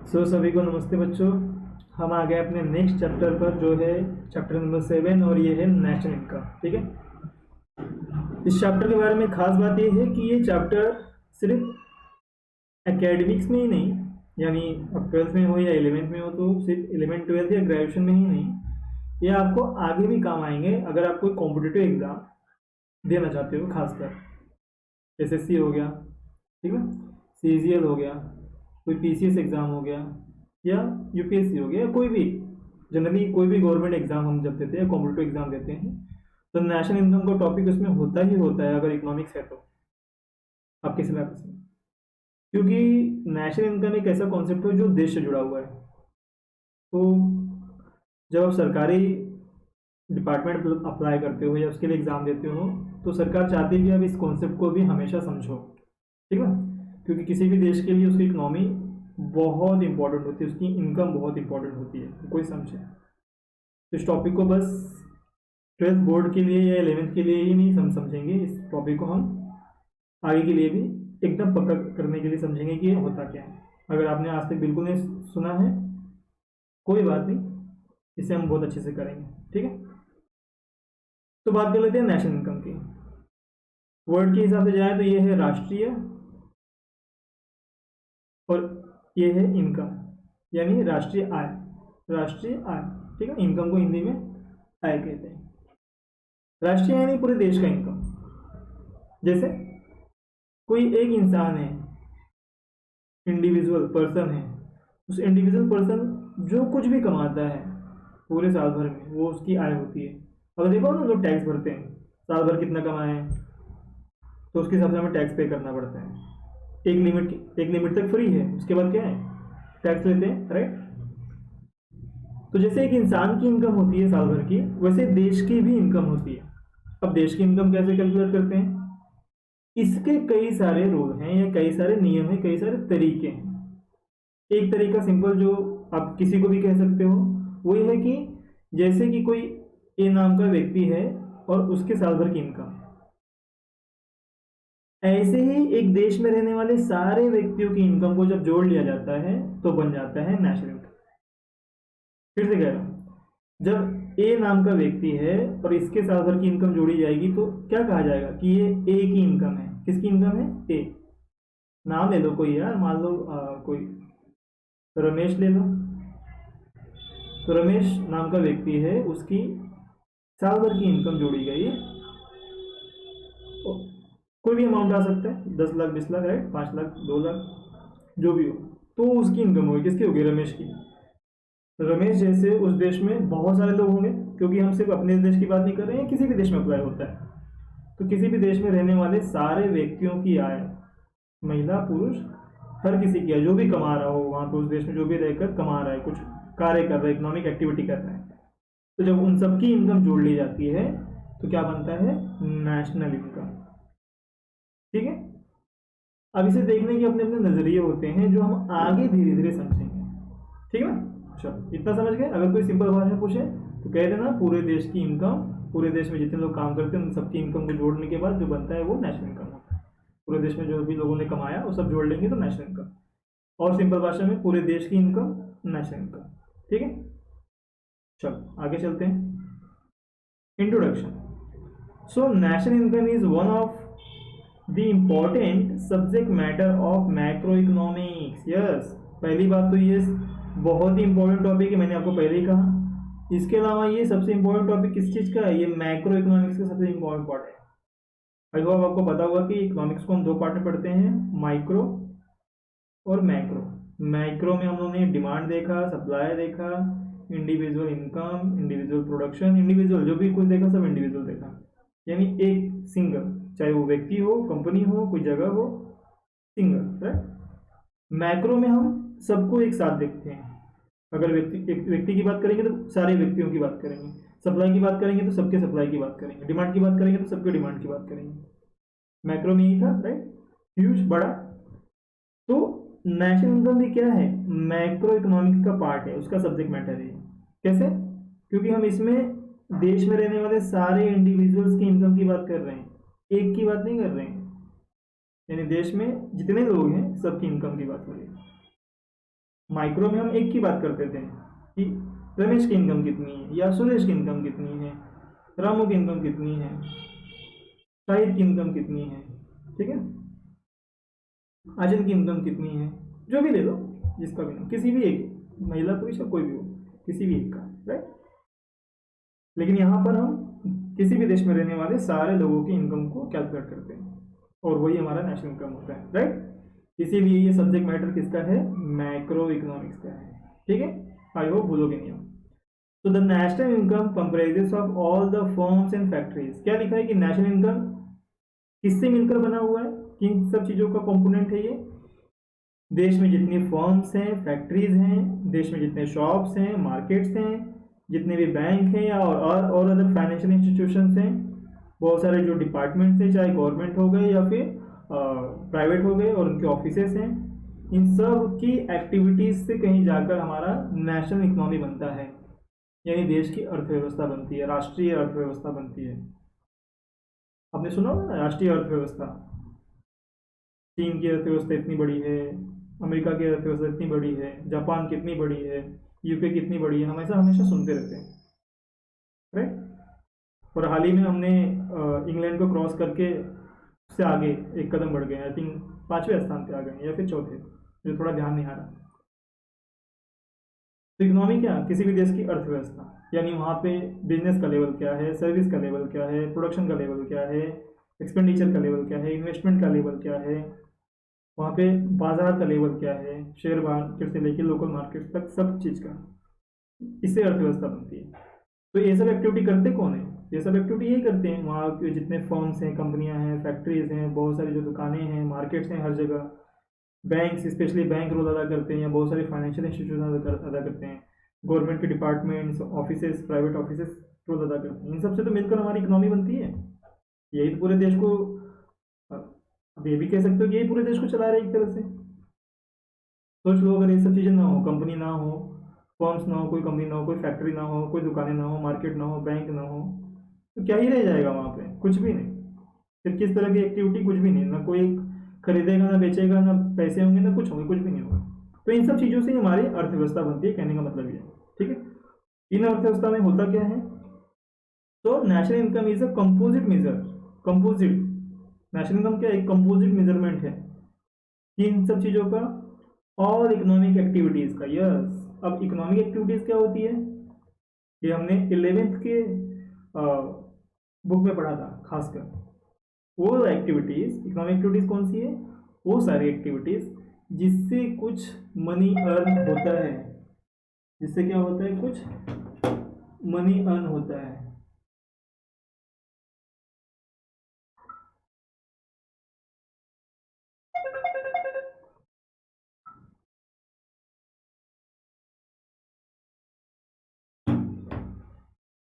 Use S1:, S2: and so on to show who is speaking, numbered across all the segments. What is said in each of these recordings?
S1: सभी को नमस्ते बच्चों। हम आ गए अपने नेक्स्ट चैप्टर पर, जो है चैप्टर नंबर 7, और ये है नेशनल इनकम। ठीक है, इस चैप्टर के बारे में खास बात ये है कि ये चैप्टर सिर्फ एकेडमिक्स में ही नहीं, यानी अब 12th में हो या 11th में हो, तो सिर्फ 11th 12th या ग्रेजुएशन में ही नहीं, ये आपको आगे भी काम आएंगे अगर आप कोई कॉम्पिटिटिव एग्ज़ाम देना चाहते हो। खासकर एसएससी हो गया, ठीक है, सीजीएल हो गया, कोई पीसीएस एग्ज़ाम हो गया, या यूपीएससी हो गया, कोई भी जनरली कोई भी गवर्नमेंट एग्ज़ाम हम जब देते हैं, कॉम्पिटिटिव एग्ज़ाम देते हैं, तो नेशनल इनकम का टॉपिक उसमें होता ही होता है, अगर इकोनॉमिक्स है तो आपके सिलेबस में। क्योंकि नेशनल इनकम एक ऐसा कॉन्सेप्ट है जो देश से जुड़ा हुआ है। तो जब आप सरकारी डिपार्टमेंट अप्लाई करते हो या उसके लिए एग्ज़ाम देते हो, तो सरकार चाहती है कि आप इस कॉन्सेप्ट को भी हमेशा समझो, ठीक है। क्योंकि किसी भी देश के लिए उसकी इकनॉमी बहुत इंपॉर्टेंट होती है, उसकी इनकम बहुत इंपॉर्टेंट होती है, कोई समझे। तो इस टॉपिक को बस 12th बोर्ड के लिए या 11th के लिए ही नहीं समझेंगे, इस टॉपिक को हम आगे के लिए भी एकदम पक्का करने के लिए समझेंगे कि ये होता क्या है। अगर आपने आज तक बिल्कुल नहीं सुना है, कोई बात नहीं, इसे हम बहुत अच्छे से करेंगे, ठीक है। तो बात कर लेते हैं नेशनल इनकम की। वर्ड के हिसाब से जाए तो ये है राष्ट्रीय, और ये है इनकम, यानी राष्ट्रीय आय। राष्ट्रीय आय, ठीक है, इनकम को हिंदी में आय कहते हैं। राष्ट्रीय यानी पूरे देश का इनकम। जैसे कोई एक इंसान है, इंडिविजुअल पर्सन है, उस इंडिविजुअल पर्सन जो कुछ भी कमाता है पूरे साल भर में, वो उसकी आय होती है। अगर देखो ना, लोग टैक्स भरते हैं, साल भर कितना कमाए हैं तो उसके हिसाब से हमें टैक्स पे करना पड़ता है। एक लिमिट तक फ्री है, उसके बाद क्या है, टैक्स लेते हैं, राइट। तो जैसे एक इंसान की इनकम होती है साल भर की, वैसे देश की भी इनकम होती है। अब देश की इनकम कैसे कैलकुलेट करते हैं, इसके कई सारे रूल हैं, या कई सारे नियम हैं, कई सारे तरीके हैं। एक तरीका सिंपल जो आप किसी को भी कह सकते हो, वो ये है कि जैसे कि कोई ए नाम का व्यक्ति है और उसके साल भर की इनकम, ऐसे ही एक देश में रहने वाले सारे व्यक्तियों की इनकम को जब जोड़ लिया जाता है तो बन जाता है नेशनल इनकम। फिर से कह रहा हूं, जब ए नाम का व्यक्ति है और इसके साल भर की इनकम जोड़ी जाएगी तो क्या कहा जाएगा कि ये ए की इनकम है। किसकी इनकम है, ए। नाम ले लो कोई, यार मान लो कोई रमेश ले लो, तो रमेश नाम का व्यक्ति है, उसकी साल भर की इनकम जोड़ी गई है, कोई भी अमाउंट आ सकता है, 10 लाख, 20 लाख, राइट, 5 लाख, 2 लाख, जो भी हो, तो उसकी इनकम होगी। किसकी होगी, रमेश की। रमेश जैसे उस देश में बहुत सारे लोग होंगे, क्योंकि हम सिर्फ अपने देश की बात नहीं कर रहे हैं, किसी भी देश में अप्लाई होता है। तो किसी भी देश में रहने वाले सारे व्यक्तियों की आय, महिला पुरुष हर किसी की आय, जो भी कमा रहा हो वहाँ पर उस देश में, जो भी रहकर कमा रहा है, कुछ कार्य कर रहा है, इकोनॉमिक एक्टिविटी कर रहा है, तो जब उन सबकी इनकम जोड़ ली जाती है तो क्या बनता है, नेशनल इनकम। ठीक है, अब इसे देखने के अपने अपने नजरिए होते हैं, जो हम आगे धीरे धीरे समझेंगे, ठीक है ना। चलो, इतना समझ गए। अगर कोई सिंपल भाषा पूछे तो कह देना पूरे देश की इनकम, पूरे देश में जितने लोग काम करते हैं उन सबकी इनकम को जोड़ने के बाद जो बनता है वो नेशनल इनकम होता है। पूरे देश में जो भी लोगों ने कमाया वो सब जोड़ लेंगे तो नेशनल इनकम, और सिंपल भाषा में पूरे देश की इनकम नेशनल इनकम। ठीक है, चलो आगे चलते हैं। Introduction. So national income is one of the important subject matter of macro economics. Yes, पहली बात तो ये बहुत ही इंपॉर्टेंट टॉपिक है, मैंने आपको पहले ही कहा। इसके अलावा ये सबसे इंपॉर्टेंट टॉपिक किस चीज़ का है, ये मैक्रो इकोनॉमिक्स का सबसे इंपॉर्टेंट पार्ट है। आई होप आपको पता होगा कि इकोनॉमिक्स को हम दो पार्ट में पढ़ते हैं, माइक्रो और मैक्रो। मैक्रो में हम लोगों ने डिमांड देखा, सप्लाई देखा, individual income, individual production, individual जो भी कुछ देखा सब इंडिविजुअल देखा, यानी एक सिंगल, चाहे वो व्यक्ति हो, कंपनी हो, कोई जगह हो, सिंगल, राइट। मैक्रो में हम सबको एक साथ देखते हैं। अगर एक व्यक्ति की बात करेंगे तो सारे व्यक्तियों की बात करेंगे, सप्लाई की बात करेंगे तो सबके सप्लाई की बात करेंगे, डिमांड की बात करेंगे तो सबके डिमांड की बात करेंगे। मैक्रो में ही था, राइट, ह्यूज, बड़ा। तो नेशनल इनकम भी क्या है, मैक्रो इकोनॉमिक्स का पार्ट है, उसका सब्जेक्ट मैटर है। कैसे, क्योंकि हम इसमें देश में रहने वाले सारे इंडिविजुअल्स की इनकम की बात कर रहे हैं, एक की बात नहीं कर रहे हैं, यानी देश में जितने लोग हैं सबकी इनकम की बात हो रही है। माइक्रो में हम एक की बात करते थे कि रमेश की इनकम कितनी है, या सुरेश की इनकम कितनी है, रामू की इनकम कितनी है, शाहिद की इनकम कितनी है, ठीक है, अजय की इनकम कितनी है, जो भी ले लो, जिसका भी नाम, किसी भी एक, महिला पुरुष या कोई भी हो, किसी भी एक का, राइट। लेकिन यहाँ पर हम किसी भी देश में रहने वाले सारे लोगों की इनकम को कैलकुलेट करते हैं और वही हमारा नेशनल इनकम होता है, राइट। इसीलिए ये सब्जेक्ट मैटर किसका है, मैक्रो इकोनॉमिक्स का है, ठीक है। आई होप भूलोगे नहीं हम। तो the national income comprises of all the firms and factories. क्या लिखा है कि नेशनल इनकम किससे मिलकर बना हुआ है, किन सब चीज़ों का कंपोनेंट है ये, देश में जितनी फर्म्स हैं, फैक्ट्रीज हैं, देश में जितने शॉप्स हैं, मार्केट्स हैं, जितने भी बैंक हैं या और अदर फाइनेंशियल इंस्टीट्यूशंस हैं, बहुत सारे जो डिपार्टमेंट्स हैं, चाहे गवर्नमेंट हो गए या फिर प्राइवेट हो गए और उनके ऑफिसेस हैं, इन सब की एक्टिविटीज़ से कहीं जाकर हमारा नेशनल इकोनॉमी बनता है, यानी देश की अर्थव्यवस्था बनती है, राष्ट्रीय अर्थव्यवस्था बनती है। आपने सुना होगा ना राष्ट्रीय अर्थव्यवस्था, चीन की अर्थव्यवस्था इतनी बड़ी है, अमेरिका की अर्थव्यवस्था इतनी बड़ी है, जापान कितनी बड़ी है, यूके कितनी बड़ी है, हमेशा हमेशा सुनते रहते हैं, राइट। और हाल ही में हमने इंग्लैंड को क्रॉस करके उससे आगे एक कदम बढ़ गए, आई थिंक 5वें स्थान पे आ गए या फिर चौथे, जो थोड़ा ध्यान नहीं आ रहा। तो इकोनॉमी क्या, किसी भी देश की अर्थव्यवस्था, यानी वहाँ पे बिजनेस का लेवल क्या है, सर्विस का लेवल क्या है, प्रोडक्शन का लेवल क्या है, एक्सपेंडिचर का लेवल क्या है, इन्वेस्टमेंट का लेवल क्या है, वहाँ पे बाजार का लेवल क्या है, शेयर मार्केट से लेकर लोकल मार्केट तक सब चीज़ का, इससे अर्थव्यवस्था बनती है। तो ये सब एक्टिविटी करते कौन है, ये सब एक्टिविटी यही करते हैं वहाँ के जितने फर्म्स हैं, कंपनियाँ हैं, फैक्ट्रीज हैं, बहुत सारी जो दुकानें हैं, मार्केट्स हैं, हर जगह बैंक्स, स्पेशली बैंक रोल अदा करते हैं, या बहुत सारे फाइनेंशियल इंस्टीट्यूशन अदा करते हैं, गवर्नमेंट के departments, offices, private offices role अदा करते हैं। इन सबसे तो मिलकर हमारी इकोनॉमी बनती है, यही तो पूरे देश को, अब ये भी कह सकते हो कि यही पूरे देश को चला रहा है एक तरह से। सोच लो अगर ये सब चीज़ें ना हो, कंपनी ना हो, फर्म्स ना हो, कोई कंपनी ना हो, कोई फैक्ट्री ना हो, कोई दुकानें ना हो, मार्केट ना हो, बैंक ना हो, तो क्या ही रह जाएगा वहाँ पे, कुछ भी नहीं। फिर किस तरह की एक्टिविटी, कुछ भी नहीं, ना कोई खरीदेगा, ना बेचेगा, ना पैसे होंगे, ना कुछ होंगे, कुछ भी नहीं होगा। तो इन सब चीज़ों से हमारी अर्थव्यवस्था बनती है, कहने का मतलब ये, ठीक है। इन अर्थव्यवस्था में होता क्या है, तो national income is a composite major, composite, national income क्या एक कंपोजिट मेजरमेंट है इन सब चीज़ों का, और इकोनॉमिक एक्टिविटीज़ का। यस, अब इकोनॉमिक एक्टिविटीज़ क्या होती है, ये हमने 11th के बुक में पढ़ा था खासकर। वो एक्टिविटीज़, इकोनॉमिक एक्टिविटीज़ कौन सी है, वो सारी एक्टिविटीज़ जिससे कुछ मनी अर्न होता है, जिससे क्या होता है, कुछ मनी अर्न होता है।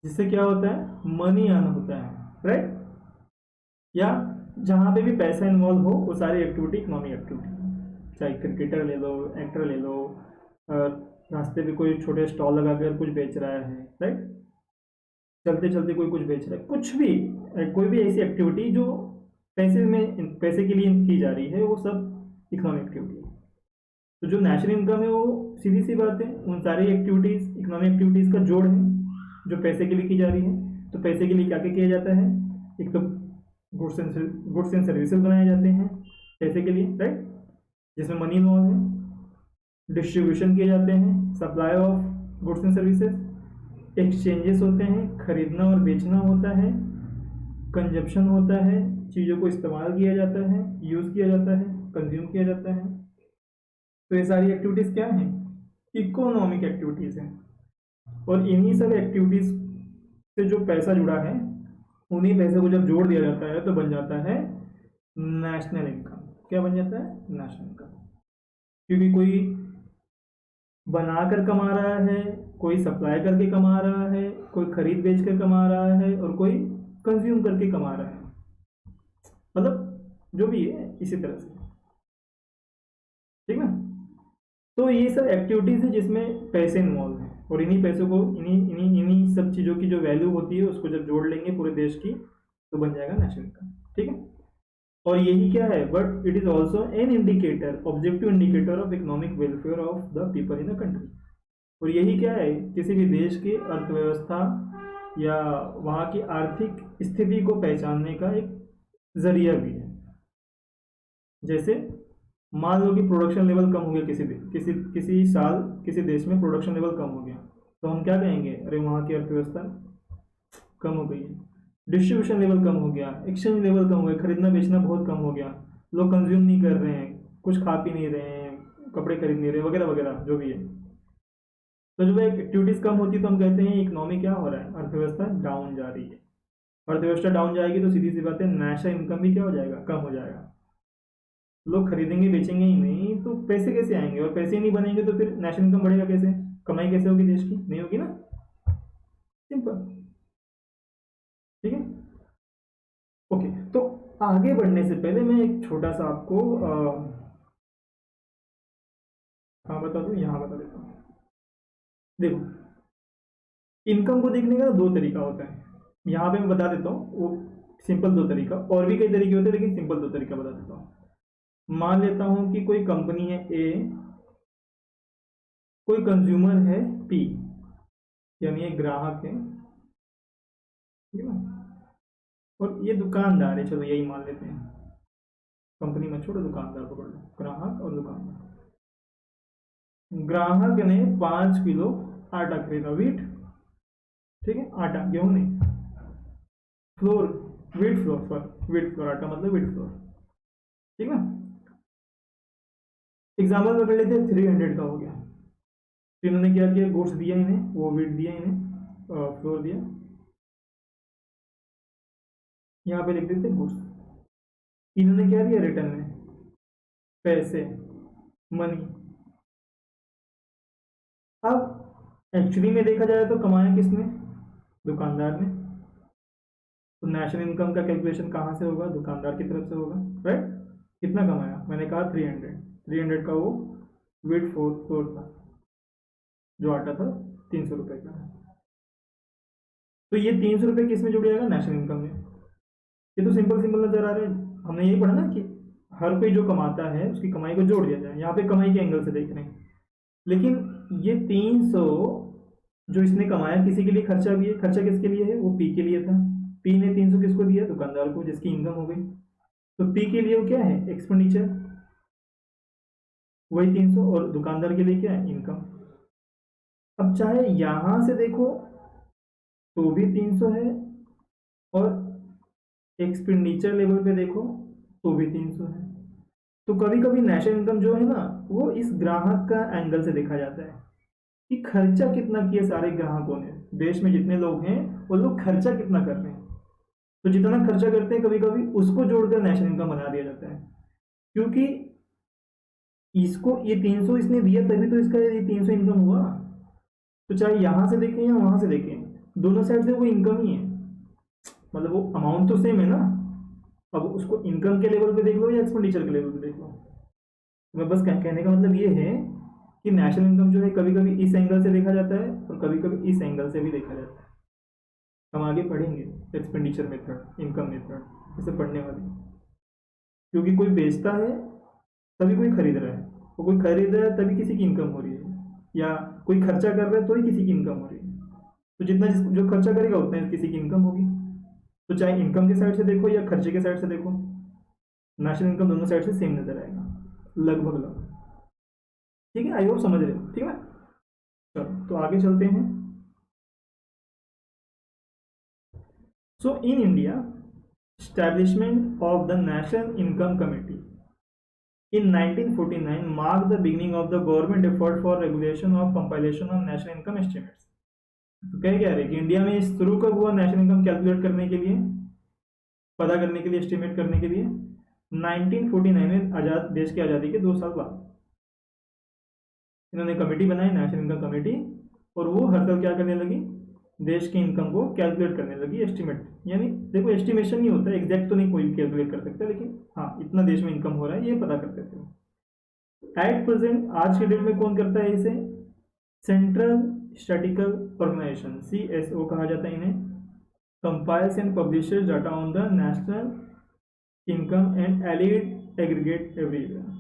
S1: जिससे क्या होता है, मनी अर्न होता है, राइट। या जहाँ पे भी पैसा इन्वॉल्व हो वो सारी एक्टिविटी इकोनॉमिक एक्टिविटी, चाहे क्रिकेटर ले लो, एक्टर ले लो, रास्ते पे कोई छोटे स्टॉल लगा कर कुछ बेच रहा है, राइट, चलते चलते कोई कुछ बेच रहा है, कुछ भी, कोई भी ऐसी एक्टिविटी जो पैसे में, पैसे के लिए की जा रही है, वो सब इकोनॉमिक एक्टिविटी है। तो जो नेशनल इनकम है वो सीधी सी बात है, उन सारी एक्टिविटीज़, इकोनॉमिक एक्टिविटीज़ का जोड़ है जो पैसे के लिए की जा रही है। तो पैसे के लिए क्या क्या किया जाता है, एक तो गुड्स एंड सर्विसेज बनाए जाते हैं पैसे के लिए, राइट, जिसमें मनी इन्वॉल्व है, डिस्ट्रीब्यूशन किए जाते हैं, supply of goods and services, exchanges होते हैं, खरीदना और बेचना होता है, कंजप्शन होता है, चीज़ों को इस्तेमाल किया जाता है, यूज़ किया जाता है, कंज्यूम किया जाता है। तो ये सारी एक्टिविटीज़ क्या हैं, इकोनॉमिक एक्टिविटीज़ हैं। और इन्हीं सब एक्टिविटीज़ से जो पैसा जुड़ा है, उन्हीं पैसे को जब जोड़ दिया जाता है तो बन जाता है नेशनल इनकम। क्या बन जाता है, नेशनल इनकम। क्योंकि कोई बनाकर कमा रहा है, कोई सप्लाई करके कमा रहा है, कोई खरीद बेच कर कमा रहा है, और कोई कंज्यूम करके कमा रहा है, मतलब जो भी है इसी तरह से, ठीक ना। तो ये सब एक्टिविटीज़ है जिसमें पैसे इन्वॉल्व हैं, और इन्हीं पैसों को, इन्हीं सब चीज़ों की जो वैल्यू होती है उसको जब जोड़ लेंगे पूरे देश की, तो बन जाएगा नेशनल इनकम, ठीक है। और यही क्या है, but it is also an indicator, objective indicator of economic welfare of the people in the country. और यही क्या है, किसी भी देश की अर्थव्यवस्था या वहाँ की आर्थिक स्थिति को पहचानने का एक जरिया भी है। जैसे मान लो कि प्रोडक्शन लेवल कम हो गया, किसी साल किसी देश में प्रोडक्शन लेवल कम हो गया, तो हम क्या कहेंगे, अरे वहाँ की अर्थव्यवस्था कम हो गई है। डिस्ट्रीब्यूशन लेवल कम हो गया, एक्सचेंज लेवल कम हो गया, खरीदना बेचना बहुत कम हो गया, लोग कंज्यूम नहीं कर रहे हैं, कुछ खा पी नहीं रहे हैं, कपड़े खरीद नहीं रहे, वगैरह वगैरह जो भी है। तो जब एक्टिविटीज़ कम होती है तो हम कहते हैं इकोनॉमी क्या हो रहा है, अर्थव्यवस्था डाउन जा रही है। अर्थव्यवस्था डाउन जाएगी तो सीधी सी बात है, नेशनल इनकम भी क्या हो जाएगा, कम हो जाएगा। लोग खरीदेंगे बेचेंगे ही नहीं तो पैसे कैसे आएंगे, और पैसे नहीं बनेंगे तो फिर नेशनल इनकम बढ़ेगा कैसे, कमाई कैसे होगी देश की, नहीं होगी ना। सिंपल, ठीक है। ओके, तो आगे बढ़ने से पहले मैं एक छोटा सा आपको हाँ बता दूँ, यहाँ बता देता हूँ। देखो, इनकम को देखने का दो तरीका होता है, यहाँ पे मैं बता देता हूँ वो सिंपल दो तरीका, और भी कई तरीके होते हैं लेकिन सिंपल दो तरीका बता देता हूँ। मान लेता हूँ कि कोई कंपनी है ए, कोई कंज्यूमर है पी, यानी एक ग्राहक है, ठीक है ना, और ये दुकानदार है, चलो यही मान लेते हैं, कंपनी में छोड़ो, दुकानदार पकड़ लो, ग्राहक और दुकानदार। ग्राहक ने 5 किलो आटा खरीदा, वीट, ठीक है, आटा, गेहूं नहीं, floor, wheat floor, sorry wheat floor, आटा मतलब वीट फ्लोर, ठीक है। एग्जाम्पल पकड़ लेते हैं, 300 का हो गया। तो इन्होंने क्या किया, गुड्स दिया इन्हें, वो वीट दिया इन्हें, फ्लोर दिया, यहाँ पे लिख देते गुड्स। इन्होंने क्या दिया रिटर्न में, पैसे, मनी। अब एक्चुअली में देखा जाए तो कमाया किसने, दुकानदार ने। तो नेशनल इनकम का कैलकुलेशन कहाँ से होगा, दुकानदार की तरफ से होगा, राइट। कितना कमाया, मैंने कहा 300 का वो वीट फ्लोर था, जो आटा था 300 रुपये का। तो ये 300 रुपये किस में जुड़ जाएगा, नेशनल इनकम में। ये तो सिंपल सिंपल नजर आ रहा है, हमने यही पढ़ा ना कि हर कोई जो कमाता है उसकी कमाई को जोड़ दिया जाए, यहाँ पे कमाई के एंगल से देख रहे हैं। लेकिन ये 300 जो इसने कमाया, किसी के लिए खर्चा भी है, खर्चा किसके लिए है, वो पी के लिए था। पी ने 300 किसको दिया, दुकानदार को, जिसकी इनकम हो गई। तो पी के लिए वो क्या है, एक्सपेंडिचर, वही 300, और दुकानदार के लिए क्या है, इनकम। अब चाहे यहां से देखो तो भी 300 है, और एक्सपेंडिचर लेवल पे देखो तो भी 300 है। तो कभी कभी नेशनल इनकम जो है ना, वो इस ग्राहक का एंगल से देखा जाता है कि खर्चा कितना किया सारे ग्राहकों ने, देश में जितने लोग हैं वो लोग खर्चा कितना कर रहे हैं। तो जितना खर्चा करते हैं कभी कभी उसको जोड़कर नेशनल इनकम बना दिया जाता है, क्योंकि इसको ये 300 इसने दिया तभी तो इसका ये 300 इनकम हुआ। तो चाहे यहां से देखें या वहां से देखें, दोनों साइड से वो इनकम ही है, मतलब वो अमाउंट तो सेम है ना। अब उसको इनकम के लेवल पे देख लो या एक्सपेंडिचर के लेवल पे देख लो। मैं बस कहने का मतलब ये है कि नेशनल इनकम जो है कभी कभी इस एंगल से देखा जाता है और कभी कभी इस एंगल से भी देखा जाता है। हम आगे पढ़ेंगे एक्सपेंडिचर मेथड, इनकम मेथड, इसे पढ़ने वाले, क्योंकि कोई बेचता है तभी कोई खरीद रहा है, और कोई खरीद रहा है तभी किसी की इनकम हो रही है, या कोई खर्चा कर रहा है तो ही किसी की इनकम हो रही है। तो जितना जो खर्चा करेगा उतना किसी की इनकम होगी। तो चाहे इनकम के साइड से देखो या खर्चे के साइड से देखो, नेशनल इनकम दोनों साइड से सेम नजर आएगा, लगभग। ठीक है, आई होप समझ रहे हो, ठीक है ना। चलो तो आगे चलते हैं। So in India, establishment of the National Income Committee in 1949 marked the beginning of the government effort for regulation of compilation of national income estimates. तो क्या रहे कि इंडिया में शुरू कब हुआ नेशनल इनकम कैलकुलेट करने के लिए, पता करने के लिए, एस्टिमेट करने के लिए, 1949 में, आजाद देश की आज़ादी के 2 साल बाद इन्होंने कमेटी बनाई, नेशनल इनकम कमेटी, और वो हर साल क्या करने लगी, देश की इनकम को कैलकुलेट करने लगी, एस्टिमेट। यानी देखो एस्टिमेशन नहीं होता, एग्जैक्ट तो नहीं कोई कैलकुलेट कर सकता, लेकिन हाँ इतना देश में इनकम हो रहा है ये पता कर सकते हो। एट प्रेजेंट, आज के डेट में कौन करता है इसे, सेंट्रल स्टैटिस्टिकल ऑर्गेनाइजेशन, CSO कहा जाता है इन्हें, compiles and publishes data on the national income and allied aggregate everywhere.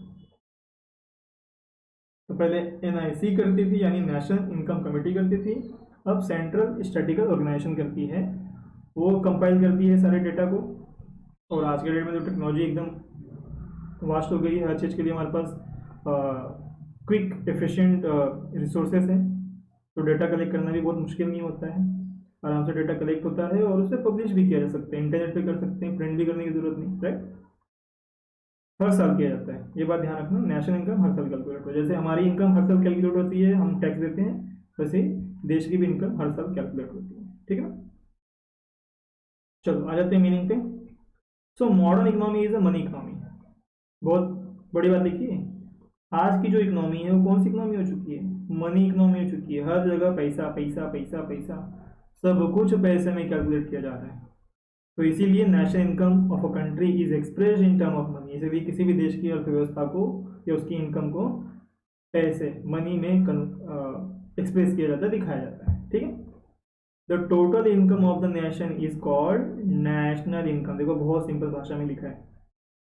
S1: तो पहले एनआईसी करती थी यानी नेशनल इनकम कमेटी करती थी, अब सेंट्रल स्टैटिस्टिकल ऑर्गेनाइजेशन करती है, वो कंपाइल करती है सारे डेटा को। और आज के डेट में जो टेक्नोलॉजी एकदम वास्ट हो गई है, हर चीज़ के लिए हमारे पास क्विक एफिशिएंट रिसोर्सेज हैं, तो डेटा कलेक्ट करना भी बहुत मुश्किल नहीं होता है, आराम से डेटा कलेक्ट होता है और उसे पब्लिश भी किया जा सकता है, इंटरनेट पे कर सकते हैं, प्रिंट भी करने की जरूरत नहीं, राइट। हर साल किया जाता है, ये बात ध्यान रखना, नेशनल इनकम हर साल कैलकुलेट हो, जैसे हमारी इनकम हर साल कैलकुलेट होती है, हम टैक्स देते हैं, वैसे देश की भी इनकम हर साल कैलकुलेट होती है, ठीक है ना। चलो आ जाते हैं मीनिंग पे। So modern economy is a money economy, बहुत बड़ी बात लिखी है। आज की जो इकोनॉमी है वो कौन सी इकोनॉमी हो चुकी है? मनी इकोनॉमी हो चुकी है। हर जगह पैसा पैसा पैसा पैसा, सब कुछ पैसे में कैलकुलेट किया जा रहा है। तो इसीलिए national income of a country is expressed in term of money, इसीलिए किसी भी देश की अर्थव्यवस्था को या उसकी इनकम को पैसे मनी में एक्सप्रेस किया जाता है, दिखाया जाता है, ठीक है। The total income of the nation is called national income. देखो बहुत सिंपल भाषा में लिखा है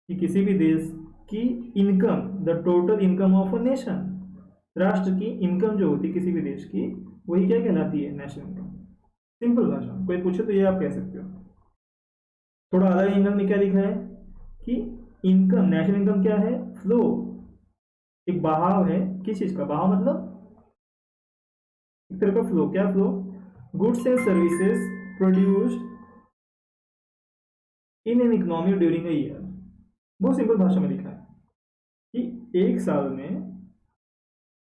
S1: कि किसी भी देश की income, the total income of a nation, राष्ट्र की इनकम जो होती है किसी भी देश की, वही क्या कहलाती है? National income. सिंपल भाषा, कोई पूछे तो ये आप कह सकते हो। थोड़ा अलग एंगल में क्या लिखा है कि इनकम, नेशनल इनकम क्या है? फ्लो, एक बहाव है। किस चीज का बहाव? मतलब एक तरह का फ्लो। क्या flow? Goods and services produced in an economy during a year. बहुत सिंपल भाषा में लिखा है कि एक साल में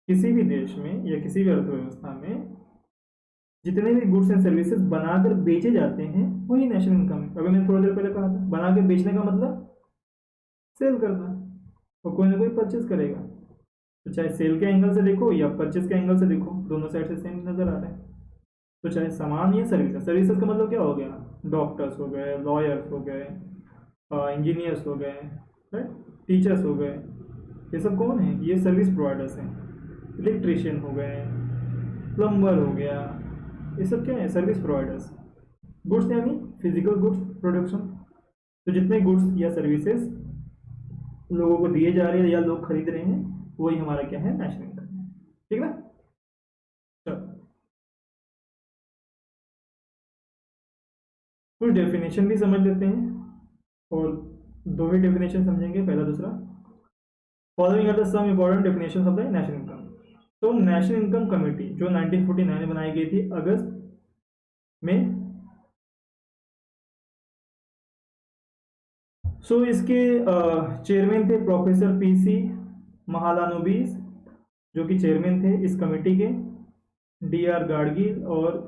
S1: किसी भी देश में या किसी भी अर्थव्यवस्था में जितने भी गुड्स एंड सर्विसेज बनाकर बेचे जाते हैं वही नेशनल इनकम है। अभी मैंने थोड़ी देर पहले कहा था, बनाकर बेचने का मतलब सेल करना, और कोई ना कोई परचेज करेगा। तो चाहे सेल के एंगल से देखो या परचेज के एंगल से देखो, दोनों साइड से सेम नजर आ रहा है। तो चाहे सामान या सर्विसेज, सर्विसेज का मतलब क्या हो गया? डॉक्टर्स हो गए, लॉयर्स हो गए, इंजीनियर्स हो गए, राइट, टीचर्स हो गए, ये सब कौन है? ये सर्विस प्रोवाइडर्स हैं। इलेक्ट्रिशियन हो गए, प्लम्बर हो गया, ये सब क्या है? Service providers. गुड्स यानी फिजिकल गुड्स प्रोडक्शन। तो जितने गुड्स या सर्विसेज लोगों को दिए जा रहे हैं या लोग खरीद रहे हैं, वही हमारा क्या है? नेशनल इनकम, ठीक ना। चलो कुछ डेफिनेशन भी समझ लेते हैं, और दो ही डेफिनेशन समझेंगे, पहला दूसरा। Following are the some important definitions of the national income. तो नेशनल इनकम कमेटी जो 1949 में बनाई गई थी अगस्त में, सो इसके चेयरमैन थे प्रोफेसर पीसी महालानोबिस, जो कि चेयरमैन थे इस कमेटी के, डीआर गाडगिल और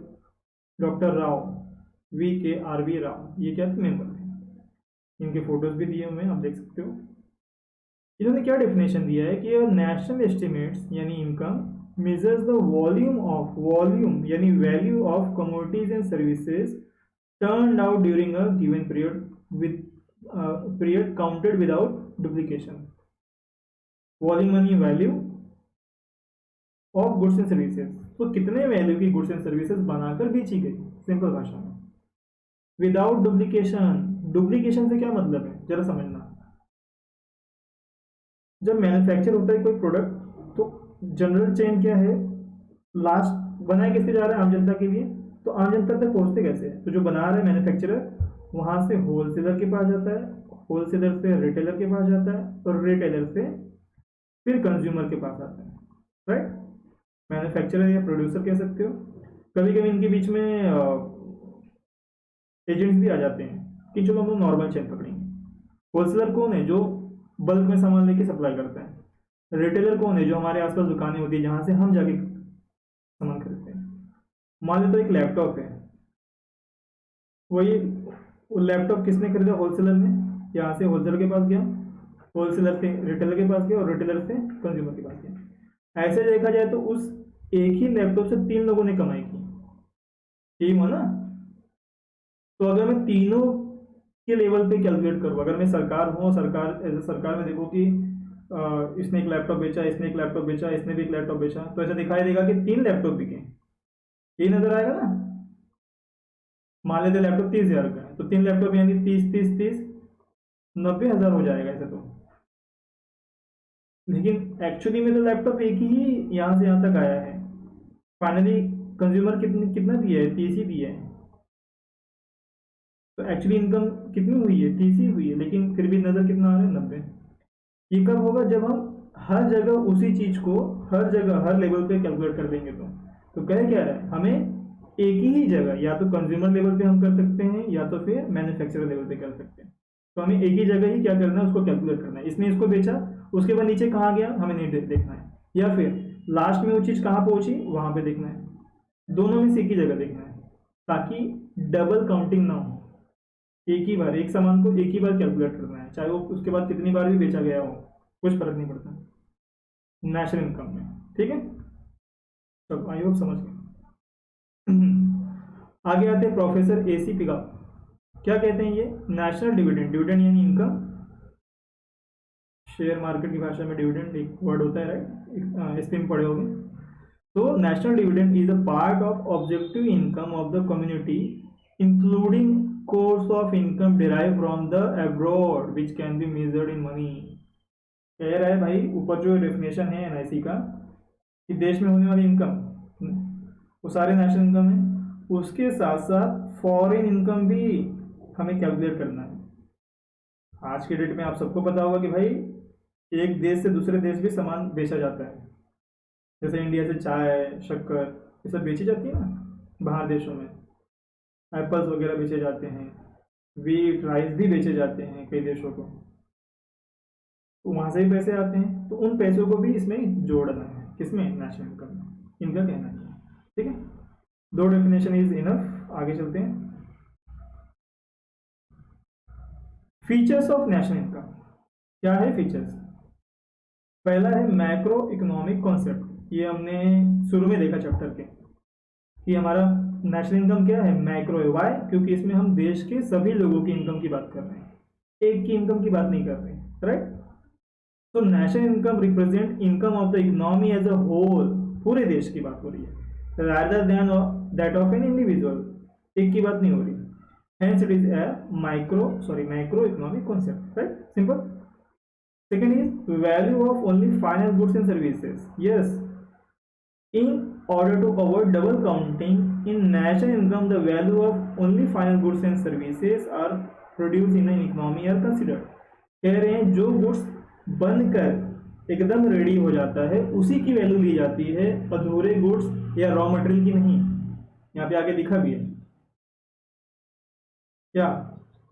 S1: डॉक्टर राव, VKRV राव, ये क्या थे? मेंबर थे। इनके फोटोज भी दिए हुए हैं, आप देख सकते हो। इन्होंने क्या डेफिनेशन दिया है कि नेशनल एस्टिमेट्स यानी इनकम मेजर्स द वॉल्यूम यानी value of commodities and services turned out during a given period with period counted without duplication. Volume यानी value of goods and services, तो कितने वैल्यू की गुड्स एंड सर्विसेज बनाकर बेची गई, simple भाषा में, विदाउट डुप्लीकेशन। डुप्लीकेशन से क्या मतलब है जरा समझना। जब मैन्युफैक्चर होता है कोई प्रोडक्ट, तो जनरल चेन क्या है? लास्ट बनाया किसके जा रहा है? आम जनता के लिए। तो आम जनता तक पहुंचते कैसे हैं? तो जो बना रहे मैन्युफैक्चरर, वहां से होलसेलर के पास जाता है, होलसेलर से रिटेलर के पास जाता है, और रिटेलर से फिर कंज्यूमर के पास आता है, राइट। मैन्युफैक्चरर या प्रोड्यूसर कह सकते हो। कभी कभी इनके बीच में एजेंट्स भी आ जाते हैं कि चलो हम लोग नॉर्मल चेन पकड़ेंगे। होलसेलर कौन है? जो बल्क में सामान लेके सप्लाई करता है। रिटेलर कौन है? जो हमारे आसपास दुकानें होती है जहां से हम जाके सामान खरीदते हैं। मान लो तो एक लैपटॉप है, वही लैपटॉप किसने खरीदा? होलसेलर ने। यहाँ से होलसेलर के पास गया, होलसेलर से रिटेलर के पास गया, और रिटेलर से कंज्यूमर के पास गया। ऐसे देखा जाए तो उस एक ही लैपटॉप से 3 लोगों ने कमाई की, यही हुआ ना। तो अगर मैं तीनों के लेवल पे कैलकुलेट करूँ, अगर मैं सरकार हूँ, सरकार एज ए सरकार में देखो कि इसने एक लैपटॉप बेचा, इसने एक लैपटॉप बेचा, इसने भी एक लैपटॉप बेचा, तो ऐसा दिखाई देगा कि 3 लैपटॉप बिके, यही नजर आएगा ना। मान लेते लैपटॉप 30,000 का है, तो 3 लैपटॉप यानी 30 30 30 90,000 हो जाएगा ऐसे तो। लेकिन एक्चुअली में तो लैपटॉप एक ही यहाँ से यहाँ तक आया है। फाइनली कंज्यूमर कितना दिया है, 30 ही दिया है। तो एक्चुअली इनकम कितनी हुई है, 30 ही हुई है, लेकिन फिर भी नज़र कितना आ रहा है, 90। ये कब होगा, जब हम हर जगह उसी चीज़ को हर जगह हर लेवल पे कैलकुलेट कर देंगे। तो कह क्या रहा है, हमें एक ही जगह या तो कंज्यूमर लेवल पे हम कर सकते हैं या तो फिर मैन्युफैक्चरर लेवल पे कर सकते हैं। तो हमें एक ही जगह ही क्या करना है, उसको कैलकुलेट करना है। इसने इसको बेचा, उसके बाद नीचे कहाँ गया हमें नहीं देखना है, या फिर लास्ट में वो चीज़ कहाँ पहुंची वहां पे देखना है। दोनों में से एक ही जगह देखना है ताकि डबल काउंटिंग ना हो। एक ही बार एक सामान को एक ही बार कैलकुलेट करना है, चाहे वो उसके बाद कितनी बार भी बेचा गया हो, कुछ फर्क नहीं पड़ता नेशनल इनकम में। ठीक है, सब आई होप समझ गए। आगे आते हैं प्रोफेसर AC पिगा, क्या कहते हैं ये, नेशनल डिविडेंड, डिविडेंड यानी इनकम, शेयर मार्केट की भाषा में डिविडेंड एक वर्ड होता है, राइट, इस पे हम पढ़े होंगे। तो national dividend is a part of objective income of the community including course of income derive from the abroad which can be measured in money. कह रहा है भाई ऊपर जो डेफिनेशन है NIC का कि देश में होने वाली इनकम वो सारे नेशनल इनकम है, उसके साथ साथ फॉरेन इनकम भी हमें कैलकुलेट करना है। आज के डेट में आप सबको पता होगा कि भाई एक देश से दूसरे देश भी सामान बेचा जाता है, जैसे इंडिया से चाय शक्कर ये सब बेची जाती है ना बाहर देशों में, एप्पल्स वगैरह बेचे जाते हैं, वीट राइस भी बेचे जाते हैं कई देशों को, तो वहाँ से भी पैसे आते हैं। तो उन पैसों को भी इसमें जोड़ना है, किसमें, नेशनल इनकम में, इनका कहना है। ठीक है, दो डेफिनेशन इज इनफ। आगे चलते हैं, फीचर्स ऑफ नेशनल इनकम। क्या है फीचर्स, पहला है मैक्रो इकोनॉमिक कॉन्सेप्ट, ये हमने शुरू में देखा चैप्टर के कि हमारा नेशनल इनकम क्या है, मैक्रो है। वाई, क्योंकि इसमें हम देश के सभी लोगों की इनकम की बात कर रहे हैं, एक की इनकम की बात नहीं कर रहे, राइट। तो national income represent income of the economy as a whole, पूरे देश की बात हो रही है, rather than that of an individual, एक की बात नहीं हो रही। Hence it is a macro economic concept, right, simple. Second is value of only final goods and services. Yes, in order to avoid double counting in national income, the value of only final goods and services are produced in an economy are considered. कह रहे हैं जो goods बनकर एकदम ready हो जाता है उसी की वैल्यू ली जाती है, अधूरे गुड्स या रॉ मटेरियल की नहीं। यहाँ पे आगे लिखा भी है क्या,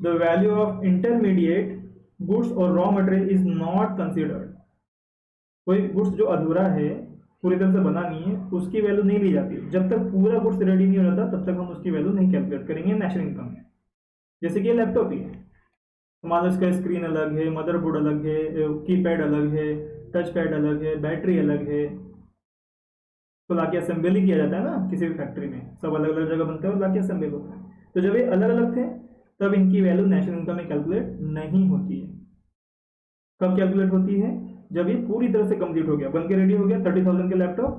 S1: the value of intermediate goods और raw material is not considered. कोई गुड्स जो अधूरा है, पूरी तरह से बना नहीं है, उसकी वैल्यू नहीं ली जाती। जब तक पूरा गुड्स रेडी नहीं हो जाता तब तक हम उसकी वैल्यू नहीं कैलकुलेट करेंगे नेशनल इनकम में। जैसे कि ये लैपटॉप ही है, मान लो इसका स्क्रीन अलग है, मदरबोर्ड अलग है, कीपैड अलग है, टच पैड अलग है, बैटरी अलग है, तो लाके असेंबली किया जाता है ना किसी भी फैक्ट्री में, सब अलग अलग जगह बनते हैं और लाके असेंबल होता है। तो जब ये अलग अलग थे तब इनकी वैल्यू नेशनल इनकम में कैलकुलेट नहीं होती है। कब कैलकुलेट होती है, जब ये पूरी तरह से कंप्लीट हो गया, बन के रेडी हो गया 30,000 के लैपटॉप,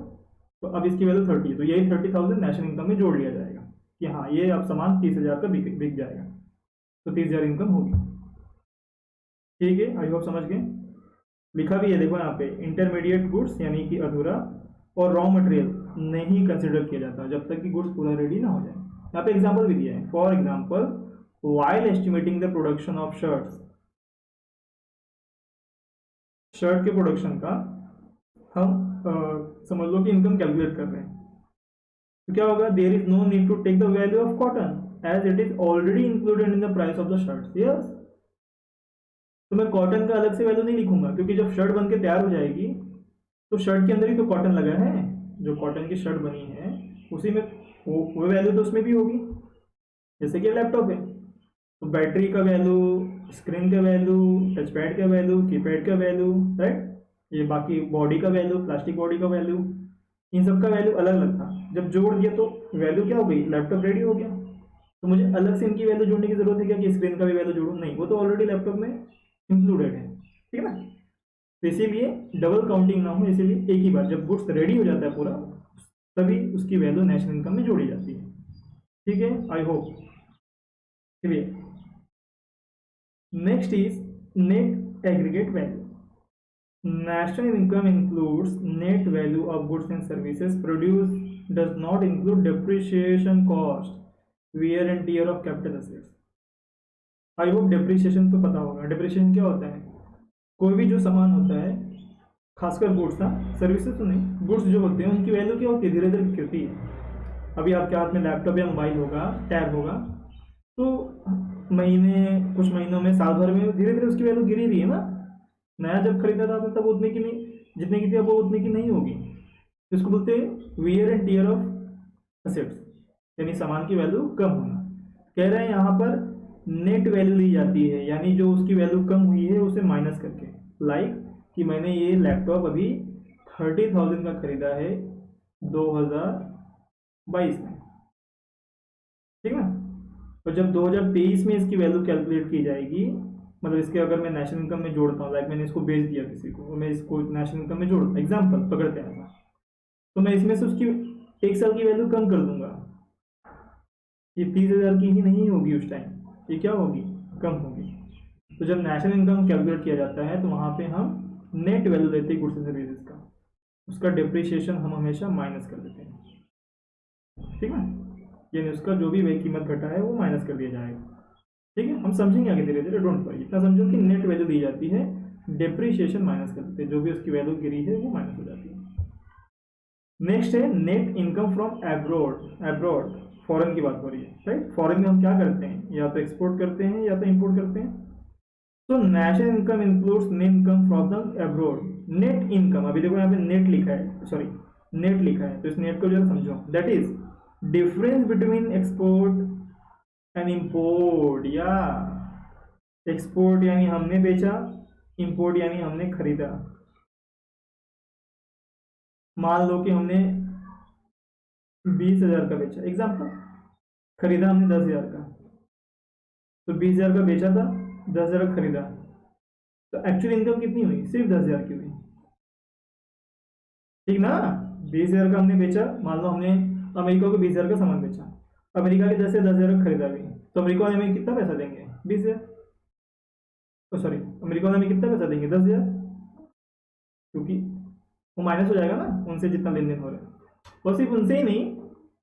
S1: तो अब इसकी वैल्यू 30 है, तो यही 30,000 नेशनल इनकम में जोड़ लिया जाएगा कि हाँ ये अब सामान 30,000 का बिक जाएगा, तो 30,000 इनकम होगी। ठीक है, आई होप समझ गए। लिखा भी है देखो यहाँ पे, इंटरमीडिएट गुड्स यानी कि अधूरा और रॉ मटेरियल नहीं कंसिडर किया जाता जब तक कि गुड्स पूरा रेडी ना हो जाए। यहाँ पे एग्जाम्पल भी दिया है, for example while estimating the production of shirts, shirt के प्रोडक्शन का हम समझ लो कि इनकम कैलकुलेट कर रहे हैं, तो क्या होगा, there is no need to take the value of cotton as it is already included in the price of the shirt. Yes, तो मैं कॉटन का अलग से वैल्यू नहीं लिखूंगा, क्योंकि जब शर्ट बन के तैयार हो जाएगी तो शर्ट के अंदर ही तो कॉटन लगा है, जो कॉटन की शर्ट बनी है उसी में वो वैल्यू तो उसमें भी होगी। जैसे कि लैपटॉप है तो बैटरी का वैल्यू, स्क्रीन का वैल्यू, टच पैड का वैल्यू, कीपैड का वैल्यू, राइट, ये बाकी बॉडी का वैल्यू, प्लास्टिक बॉडी का वैल्यू, इन सब का वैल्यू अलग अलग था। जब जोड़ दिया तो वैल्यू क्या हो गई, लैपटॉप रेडी हो गया। तो मुझे अलग से इनकी वैल्यू जोड़ने की जरूरत है क्या कि स्क्रीन का भी वैल्यू जोड़ूँ, नहीं, वो तो ऑलरेडी लैपटॉप में इंक्लूडेड है। ठीक है ना, तो इसीलिए डबल काउंटिंग ना हो, इसीलिए एक ही बार जब गुड्स रेडी हो जाता है पूरा तभी उसकी वैल्यू नेशनल इनकम में जोड़ी जाती है। ठीक है, I hope clear. Next is net aggregate value. National income includes net value of goods and services produce, does not include depreciation cost, wear and tear of capital assets. I hope depreciation तो पता होगा। Depreciation क्या होता है? कोई भी जो सामान होता है, खासकर गुड्स ना, सर्विसेज तो नहीं, गुड्स जो होते हैं उनकी वैल्यू क्या होती है? धीरे धीरे गिरती है। अभी आपके हाथ में लैपटॉप या मोबाइल होगा, टैब होगा, तो महीने, कुछ महीनों में, साल भर में धीरे धीरे उसकी वैल्यू गिरी रही है ना। नया जब खरीदा था आपने तब उतने की नहीं, जितने की थी अब वो उतने की नहीं होगी। इसको बोलते हैं wear and tear of assets, यानी सामान की वैल्यू कम होना। कह रहे हैं यहाँ पर नेट वैल्यू ली जाती है, यानी जो उसकी वैल्यू कम हुई है उसे माइनस करके। लाइक कि मैंने ये लैपटॉप अभी 30,000 का खरीदा है 2022 में, ठीक ना। और जब 2023 में इसकी वैल्यू कैलकुलेट की जाएगी, मतलब इसके अगर मैं नेशनल इनकम में जोड़ता हूँ, लाइक मैंने इसको बेच दिया किसी को और मैं इसको नेशनल इनकम में जोड़ता हूँ, एग्जाम्पल पकड़ते हैं ऐसा, तो मैं इसमें से उसकी 1 साल की वैल्यू कम कर दूंगा। ये 30,000 की ही नहीं होगी उस टाइम, ये क्या होगी? कम होगी। तो जब नेशनल इनकम कैलकुलेट किया जाता है तो वहाँ पे हम नेट वैल्यू लेते हैं गुड्स एंड सर्विसेज का, उसका डिप्रिसिएशन हम हमेशा माइनस कर देते हैं, ठीक है। यानी उसका जो भी वही कीमत घटा है वो माइनस कर दिया जाएगा, ठीक है। हम समझेंगे आगे धीरे धीरे, डोंट वरी। इतना समझो कि नेट वैल्यू दी जाती है, डिप्रिसिएशन माइनस कर देते हैं, जो भी उसकी वैल्यू गिरी है वो माइनस हो जाती है। नेक्स्ट है net income from abroad. Abroad foreign की बात हो रही है, राइट। फॉरेन में हम क्या करते हैं? या तो एक्सपोर्ट करते हैं या तो इंपोर्ट करते हैं। तो national income includes net income from the abroad. Net income, अभी देखो यहाँ पे नेट लिखा है, सॉरी नेट लिखा है, तो इस नेट को जरा समझो। That is difference between export and import. या एक्सपोर्ट यानी हमने बेचा, इंपोर्ट यानी हमने खरीदा। मान लो कि हमने 20,000 का बेचा, एग्जाम्पल, खरीदा हमने 10,000 का, तो 20,000 का बेचा था, 10,000 का खरीदा, तो एक्चुअल इनकम कितनी हुई? सिर्फ 10,000 की हुई, ठीक ना। 20,000 का हमने बेचा, मान लो हमने अमेरिका को 20,000 का सामान बेचा, अमेरिका के 10,000 का खरीदा भी, तो अमेरिका वाले हमें कितना पैसा देंगे? 20,000। सॉरी, अमेरिका वाले हमें कितना पैसा देंगे? 10,000, क्योंकि वो माइनस हो जाएगा ना उनसे जितना लेन देन हो रहा है। और सिर्फ उनसे ही नहीं,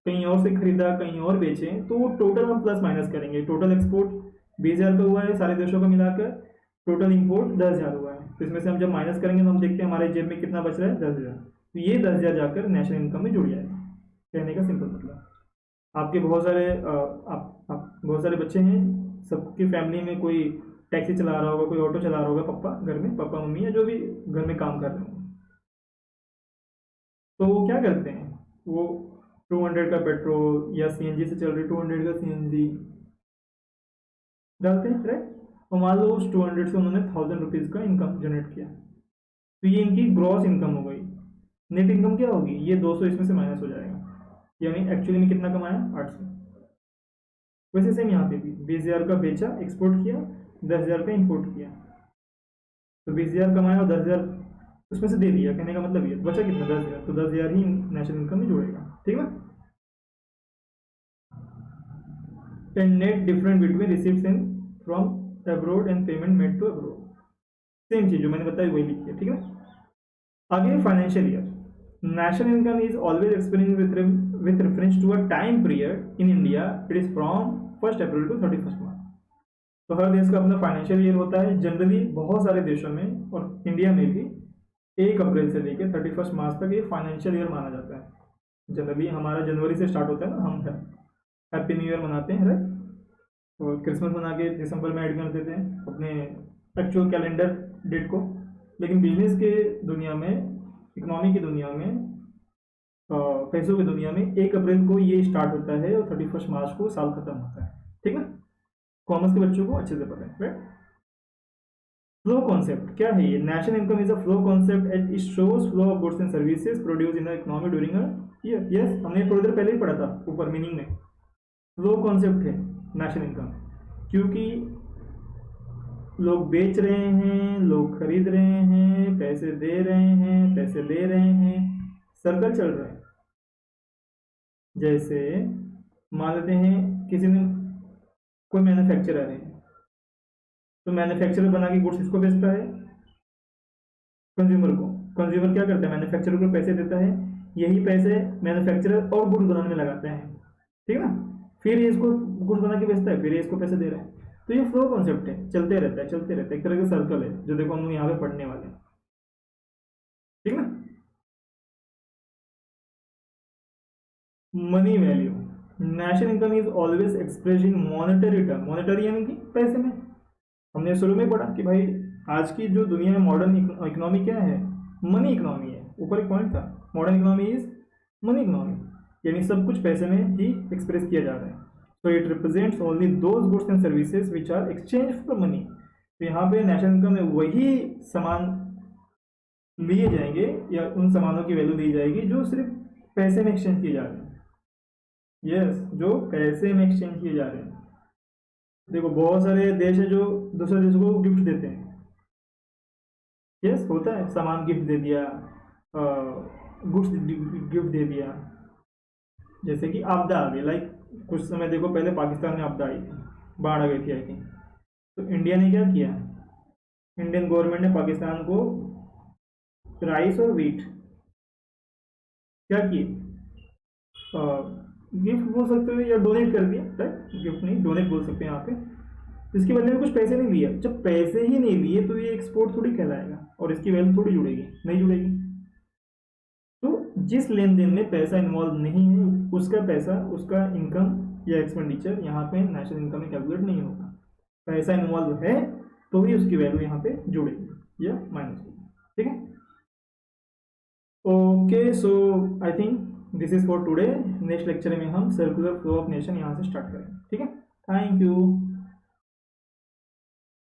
S1: कहीं और से खरीदा, कहीं और बेचे, तो टोटल हम प्लस माइनस करेंगे। टोटल एक्सपोर्ट 20,000 का हुआ है सारे देशों का मिलाकर, टोटल इंपोर्ट 10,000 हुआ है, तो इसमें से हम जब माइनस करेंगे तो हम देखते हैं हमारे जेब में कितना बच रहा है? 10,000। तो ये 10,000 जाकर नेशनल इनकम में जुड़ जाएगा, कहने का सिंपल मतलब। आपके बहुत सारे आप बहुत सारे बच्चे हैं, सबकी फैमिली में कोई टैक्सी चला रहा होगा, कोई ऑटो चला रहा होगा, पापा घर में, पापा मम्मी या जो भी घर में काम कर रहे हो, तो वो क्या करते हैं? वो 200 का पेट्रोल या सीएनजी से चल रही 200 का सीएनजी डालते हैं, राइट। और मान लो उस 200 से उन्होंने 1,000 रुपीज़ का इनकम जनरेट किया, तो ये इनकी ग्रॉस इनकम हो गई। नेट इनकम क्या होगी? ये 200 इसमें से माइनस हो जाएगा, यानी एक्चुअली में कितना कमाया? 800। वैसे सेम यहाँ पे भी 20,000 का बेचा, एक्सपोर्ट किया, 10,000 का इंपोर्ट किया, तो 20,000 कमाया और 10,000 उसमें से दे दिया, कहने का मतलब ये बचा कितना? 10,000। तो 10,000 ही नेशनल इनकम में जुड़ेगा, ठीक है ना। And net difference between receives in from abroad and payment made to abroad, same चीज जो मैंने बताई वही लिखी है, ठीक है। आगे financial year. National income is always experience with reference to a time period in India, it is from 1 April to 31 March. तो हर देश का अपना फाइनेंशियल ईयर होता है, जनरली बहुत सारे देशों में और इंडिया में भी 1 अप्रैल से लेकर 31 मार्च तक ये फाइनेंशियल ईयर माना जाता है। जनरली हमारा जनवरी से स्टार्ट होता है ना, हम हैप्पी न्यू ईयर मनाते हैं, राइट। और क्रिसमस मना के दिसंबर में ऐड कर देते हैं अपने एक्चुअल कैलेंडर डेट को। लेकिन बिजनेस के दुनिया में, इकोनॉमी की दुनिया में, पैसों की दुनिया में 1 अप्रैल को ये स्टार्ट होता है और 31 मार्च को साल खत्म होता है, ठीक है। कॉमर्स के बच्चों को अच्छे से पता है, राइट। फ्लो कॉन्सेप्ट क्या है? ये national income is a flow concept and it shows flow of goods and services produce in the economy during a year. Yes, हमने थोड़ी देर पहले ही पढ़ा था ऊपर मीनिंग में। फ्लो कॉन्सेप्ट है नेशनल इनकम, क्योंकि लोग बेच रहे हैं, लोग खरीद रहे हैं, पैसे दे रहे हैं, पैसे ले रहे हैं, सर्कल चल रहा है। जैसे मान लेते हैं किसी ने, कोई मैन्युफैक्चरर है, तो मैन्युफैक्चरर बना के गुड्स इसको बेचता है कंज्यूमर को। कंज्यूमर क्या करता है, मैन्युफैक्चरर को पैसे देता है, यही पैसे मैन्युफैक्चरर और गुड्स बनाने में लगाते हैं, ठीक है ना। फिर ये इसको गुड्स बना के बेचता है, फिर ये इसको पैसे दे रहा है। तो ये फ्लो कॉन्सेप्ट है, चलते रहता है चलते रहता है, एक तरह का सर्कल है जो देखो हम लोग यहाँ पे पढ़ने वाले हैं, ठीक ना। Money value, national income is always express in monetary term. Monetary यानी कि पैसे में। हमने शुरू में पढ़ा कि भाई आज की जो दुनिया में मॉडर्न इकोनॉमी क्या है, मनी इकोनॉमी है। ऊपर एक पॉइंट था, modern economy is money economy, यानी सब कुछ पैसे में ही एक्सप्रेस किया जा रहा है। So it represents only those goods and services which are exchange for money. तो यहाँ पे नेशनल इनकम में वही सामान लिए जाएंगे या उन सामानों की वैल्यू दी जाएगी जो सिर्फ पैसे में एक्सचेंज किए जा रहे हैं। यस, जो पैसे में एक्सचेंज किए जा रहे हैं। देखो बहुत सारे देश है जो दूसरे देशों को गिफ्ट देते हैं। यस, होता है, सामान गिफ्ट दे दिया, गुड्स गिफ्ट दे दिया। जैसे कि आपदा आ गई, लाइक कुछ समय देखो पहले पाकिस्तान में आपदा आई थी, बाढ़ आ गई थी आई थिंक। तो इंडिया ने क्या किया, इंडियन गवर्नमेंट ने पाकिस्तान को राइस और वीट क्या किए, गिफ्ट बोल सकते हो या डोनेट कर दिया, राइट, गिफ्ट नहीं डोनेट बोल सकते हैं यहाँ पे। इसके बदले में कुछ पैसे नहीं लिए। जब पैसे ही नहीं लिए तो ये एक्सपोर्ट थोड़ी कहलाएगा और इसकी वैल्यू थोड़ी जुड़ेगी, नहीं जुड़ेगी। तो जिस लेन देन में पैसा इन्वॉल्व नहीं है उसका पैसा, उसका इनकम या एक्सपेंडिचर यहाँ पे नेशनल इनकम में कैलकुलेट नहीं होगा। पैसा इन्वॉल्व है तो ही उसकी वैल्यू यहाँ पे जुड़ेगी या माइनस होगी, ठीक है। Okay, so I think this is for today. Next lecture में हम सर्कुलर फ्लो ऑफ नेशन यहाँ से स्टार्ट करेंगे, ठीक है। Thank you.